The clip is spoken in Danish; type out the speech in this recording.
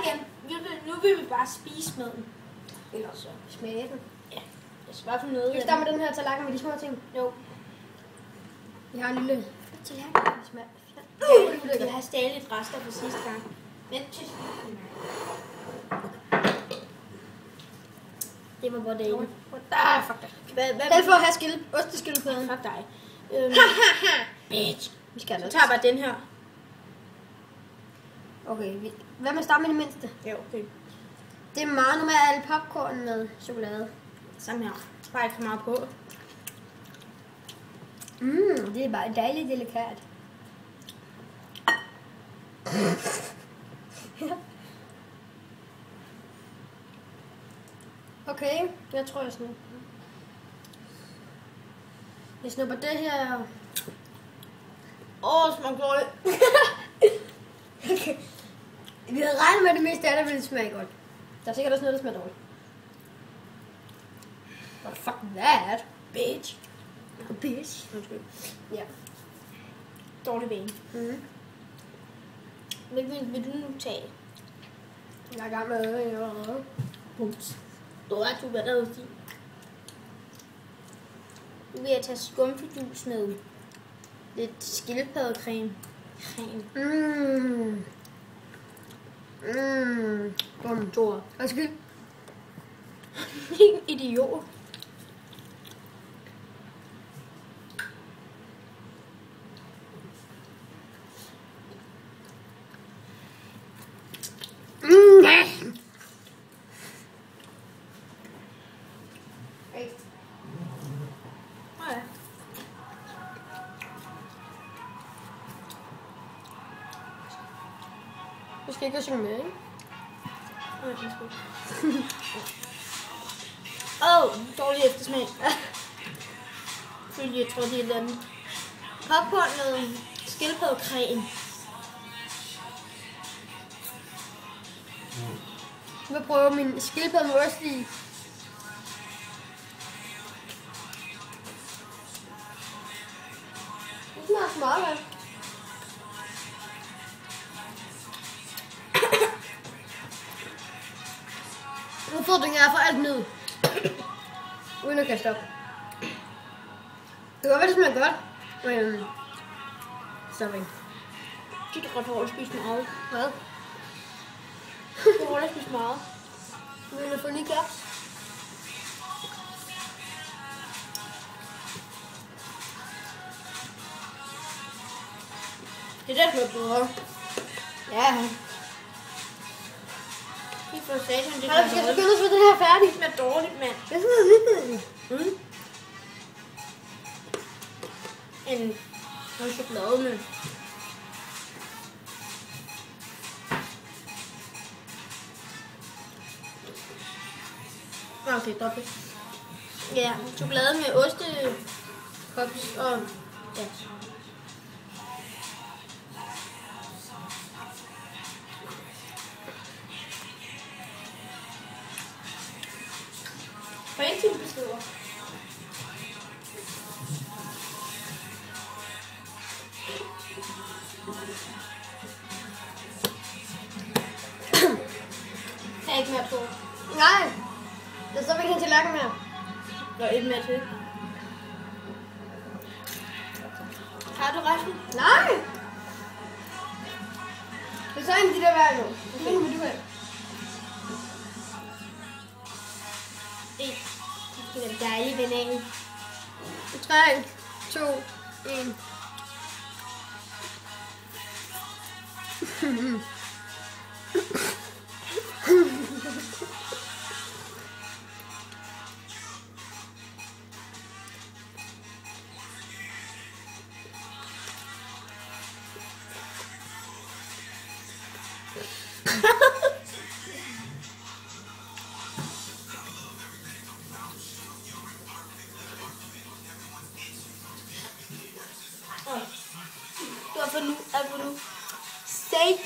igen. Nu vil vi bare spise maden. Eller så smage den. Ja. Jeg skal bare finde noget. Skal vi starte med den her tallerken med de små ting? Jo. Vi har en lille tallerken. Jeg har stadig lidt rester fra sidste gang. Vent til. Det var hvor det ene. Fuck dig. Hvad Den for at have osteskildpadden. Fuck dig. Bitch. Vi skal Så tager jeg bare den her. Okay, hvad med at starte med det mindste? Ja, okay. Det er meget normalt popcorn med chokolade. Samme her. Bare ikke for meget på. Det er bare dejligt delikat. Okay, jeg tror jeg snupper. Jeg snupper det her. Det smager dårligt. Okay. Vi havde regnet med, at det meste af det ville smage godt. Der er sikkert også noget, der smager dårligt. What the fuck that? Bitch. Bitch. Undskyld. Ja. Dårlig vane. Vil du nu tage? Jeg er i gang med Bums. Du hvad der vil sige. Nu vil jeg tage skumfidus med lidt skildpaddecreme. Bum. Thor. Undskyld. En idiot. Du skal ikke synge med, ikke? Dårlig eftersmag. Fordi jeg tror, det er den popcorn med skildpaddecreme. Jeg vil prøve min skildpadde med ost i. Det smager smart, vel? Udfordringen er at få alt ned. Uden at kaste op. Det kan godt være, det smager godt. Men... Stopping. Det er godt hårdt at spise meget. Hvad? Det er hårdt at spise meget. Vil du få en kæft? Det er der bedre. Ja. Vi får satan, det Ej, vi skal skynde os med den her færdig. Det smager dårligt, mand. Det er sådan noget vildt. Noget chokolade med. Okay, dobbelt. Ja, chokolade med ostepops og ja. Hvad er det, du beskriver? Jeg er ikke mere på. Nej. Der står ikke en tallerken mere. Der er et mere til. Har du resten? Nej. Det er så en af de der hver nu. Hvad vil du have? Det er en dejlig banan. 3, 2, 1. Du har fået nu. Steak